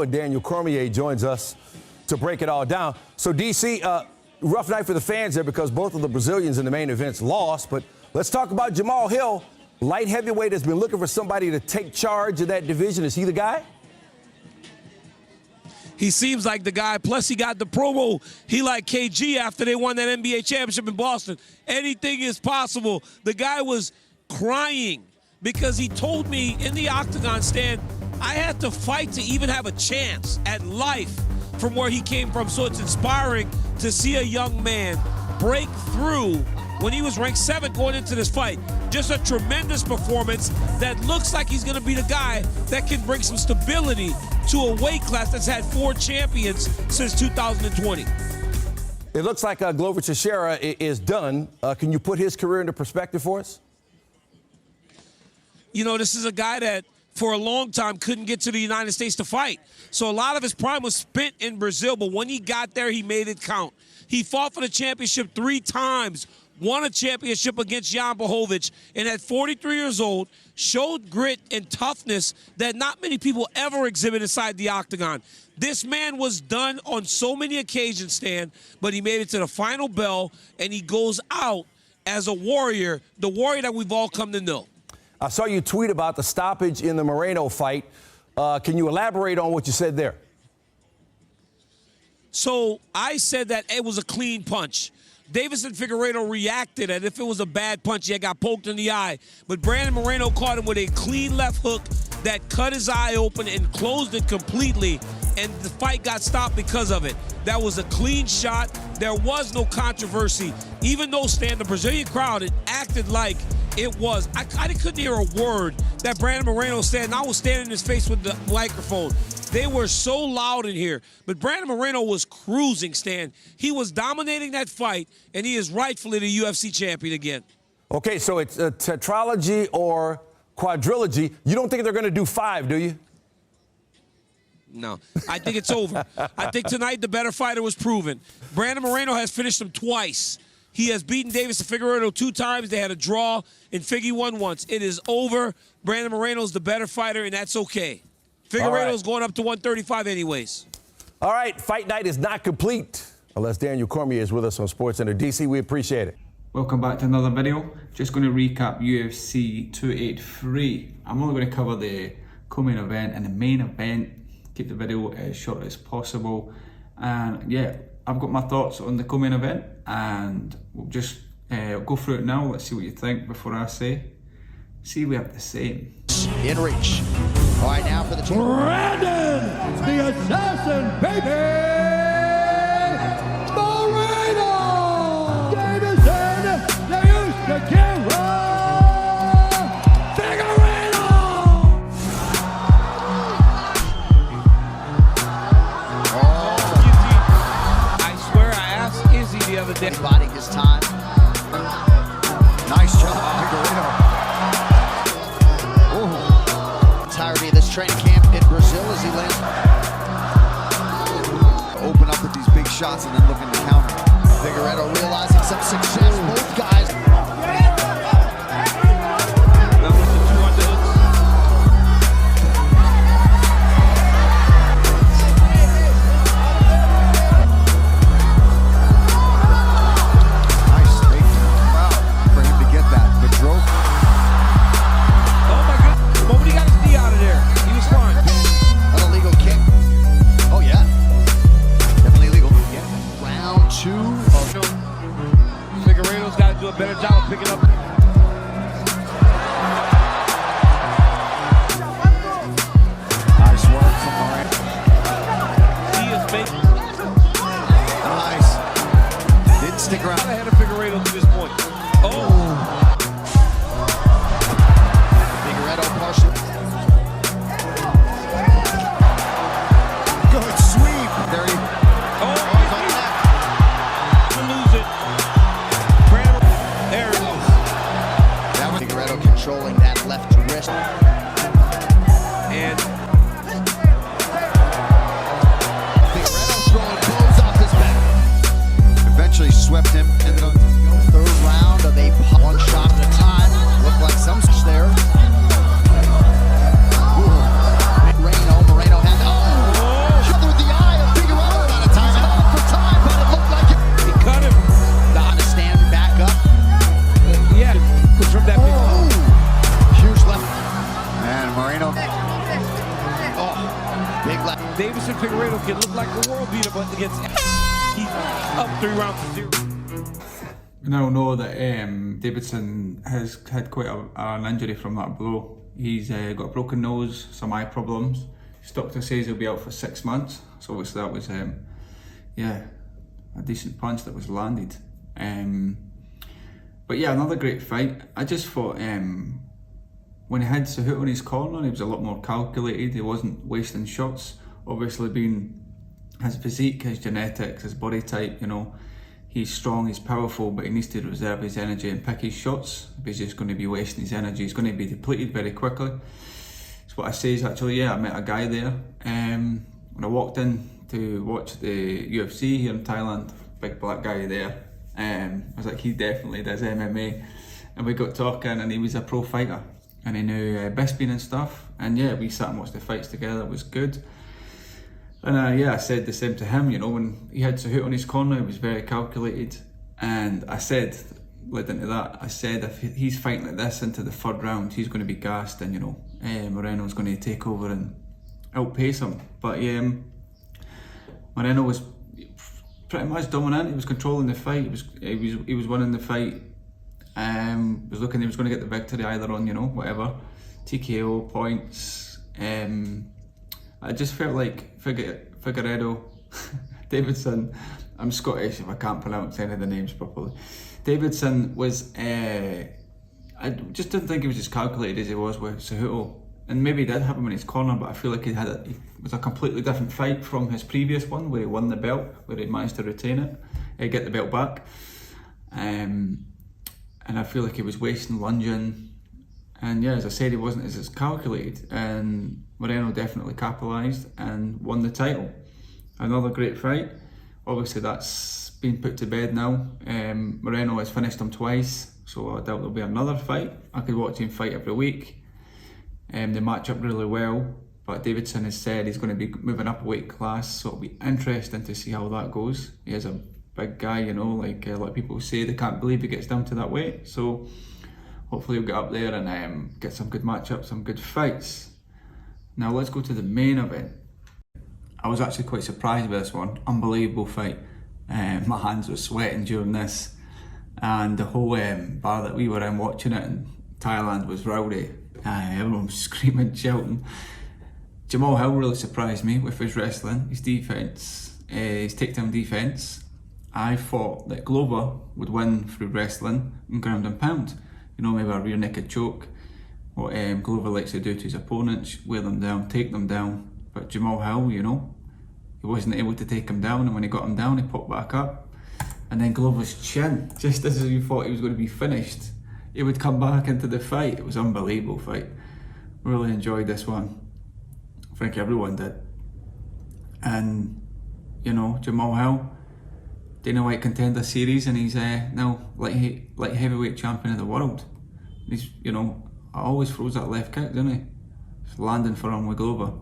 Daniel Cormier joins us to break it all down. So, DC, rough night for the fans there because both of the Brazilians in the main events lost. But let's talk about Jamahal Hill. Light heavyweight has been looking for somebody to take charge of that division. Is he the guy? He seems like the guy. Plus, he got the promo. He like KG after they won that NBA championship in Boston. Anything is possible. The guy was crying because he told me in the octagon stand, I had to fight to even have a chance at life from where he came from. So it's inspiring to see a young man break through when he was ranked 7th going into this fight. Just a tremendous performance that looks like he's gonna be the guy that can bring some stability to a weight class that's had 4 champions since 2020. It looks like Glover Teixeira is done. Can you put his career into perspective for us? You know, this is a guy that for a long time couldn't get to the United States to fight. So a lot of his prime was spent in Brazil, but when he got there, he made it count. He fought for the championship 3 times, won a championship against Jan Blachowicz, and at 43 years old, showed grit and toughness that not many people ever exhibit inside the octagon. This man was done on so many occasions, Stan, but he made it to the final bell, and he goes out as a warrior, the warrior that we've all come to know. I saw you tweet about the stoppage in the Moreno fight. Can you elaborate on what you said there? So I said that it was a clean punch. Deiveson Figueiredo reacted as if it was a bad punch. He had got poked in the eye. But Brandon Moreno caught him with a clean left hook that cut his eye open and closed it completely, and the fight got stopped because of it. That was a clean shot. There was no controversy. Even though, Stan, the Brazilian crowd, it acted like it was. I couldn't hear a word that Brandon Moreno said, and I was standing in his face with the microphone. They were so loud in here. But Brandon Moreno was cruising, Stan. He was dominating that fight, and he is rightfully the UFC champion again. Okay, so it's a tetralogy or quadrilogy. You don't think they're going to do 5, do you? No, I think it's over. I think tonight the better fighter was proven. Brandon Moreno has finished him twice. He has beaten Deiveson Figueiredo 2 times. They had a draw, and Figgy won once. It is over. Brandon Moreno's the better fighter, and that's okay. Figueiredo's going up to 135 anyways. All right, fight night is not complete unless Daniel Cormier is with us on SportsCenter. DC, we appreciate it. Welcome back to another video. Just going to recap UFC 283. I'm only going to cover the co-main event and the main event. Keep the video as short as possible. And yeah, I've got my thoughts on the co-main event, and we'll just go through it now. Let's see what you think before I see we have the same. In reach. All right, now for the Brandon, the assassin, baby! Moreno! Deiveson, Figueiredo! Figueiredo! I swear I asked Izzy the other day. Biding his time. Nice job, Figueiredo. Entirety of this training camp in Brazil as he lands. Open up with these big shots and then looking to counter. Figueiredo realizing some success. Both guys. Nice takedown. Wow, for him to get that. But drove. Oh my goodness, nobody got his knee out of there. He was fine. An illegal kick. Oh yeah. Definitely illegal. Yeah. Round 2 of Figueiredo's got to do a better Big left. Deiveson Figueiredo can look like a world beater, but against he's up 3 rounds to 0. We now know that Deiveson has had quite an injury from that blow. He's got a broken nose, some eye problems. His doctor says he'll be out for 6 months. So obviously that was, yeah, a decent punch that was landed. But yeah, another great fight. I just thought when he had Cejudo in his corner, he was a lot more calculated. He wasn't wasting shots. Obviously, being his physique, his genetics, his body type, you know, he's strong, he's powerful, but he needs to reserve his energy and pick his shots. If he's just going to be wasting his energy, he's going to be depleted very quickly. That's what I say is actually, yeah, I met a guy there. When I walked in to watch the UFC here in Thailand, big black guy there, I was like, he definitely does MMA. And we got talking, and he was a pro fighter, and he knew Bisping and stuff. And yeah, we sat and watched the fights together, it was good. And yeah, I said the same to him, you know, when he had Cejudo on his corner, he was very calculated. And I said, led into that, I said if he's fighting like this into the 3rd round, he's going to be gassed, and you know, Moreno's going to take over and outpace him. But Moreno was pretty much dominant. He was controlling the fight. He was winning the fight. Was looking, he was going to get the victory either on, you know, whatever, TKO, points. I just felt like Figueiredo, Deiveson, I'm Scottish if I can't pronounce any of the names properly. Deiveson was, I just didn't think he was as calculated as he was with Cejudo. And maybe he did have him in his corner, but I feel like he was a completely different fight from his previous one, where he won the belt, where he managed to retain it, get the belt back. And I feel like he was wasting, lunging. And yeah, as I said, he wasn't as calculated. And Moreno definitely capitalised and won the title. Another great fight. Obviously that's been put to bed now. Moreno has finished him twice, so I doubt there'll be another fight. I could watch him fight every week. They match up really well, but Deiveson has said he's going to be moving up a weight class, so it'll be interesting to see how that goes. He is a big guy, you know, like a lot of people say they can't believe he gets down to that weight, so hopefully he'll get up there and get some good matchups, some good fights. Now let's go to the main event. I was actually quite surprised by this one. Unbelievable fight. My hands were sweating during this, and the whole bar that we were in watching it in Thailand was rowdy. Everyone was screaming, shouting. Jamahal Hill really surprised me with his wrestling, his defence, his takedown defence. I thought that Glover would win through wrestling and ground and pound. You know, maybe a rear naked choke. What Glover likes to do to his opponents, wear them down, take them down. But Jamahal Hill, you know, he wasn't able to take him down, and when he got him down, he popped back up. And then Glover's chin, just as you thought he was going to be finished, he would come back into the fight. It was an unbelievable fight. Really enjoyed this one. I think everyone did. And, you know, Jamahal Hill, Dana White Contender Series, and he's now light heavyweight champion of the world. He's, you know, always throws that left kick, doesn't he? It's landing for him with Glover.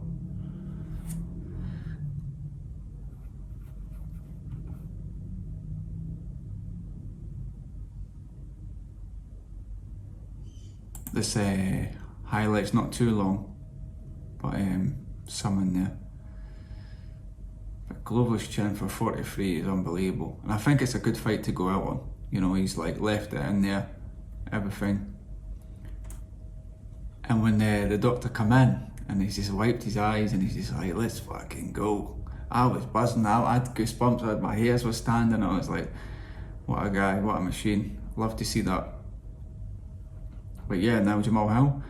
This highlight's not too long, but some in there. But Glover's chin for 43 is unbelievable, and I think it's a good fight to go out on. You know, he's like left it in there, everything. And when the doctor come in and he's just wiped his eyes and he's just like, let's fucking go. I was buzzing out, I had goosebumps, my hairs were standing, I was like, what a guy, what a machine. Love to see that. But yeah, now Jamahal Hill,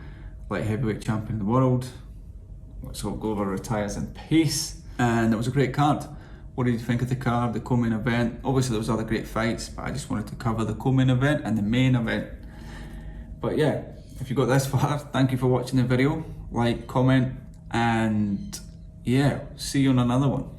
light heavyweight champion of the world. Let's hope Glover retires in peace. And it was a great card. What did you think of the card, the co-main event? Obviously there was other great fights, but I just wanted to cover the co-main event and the main event. But yeah, if you got this far, thank you for watching the video. Like, comment, and yeah, see you on another one.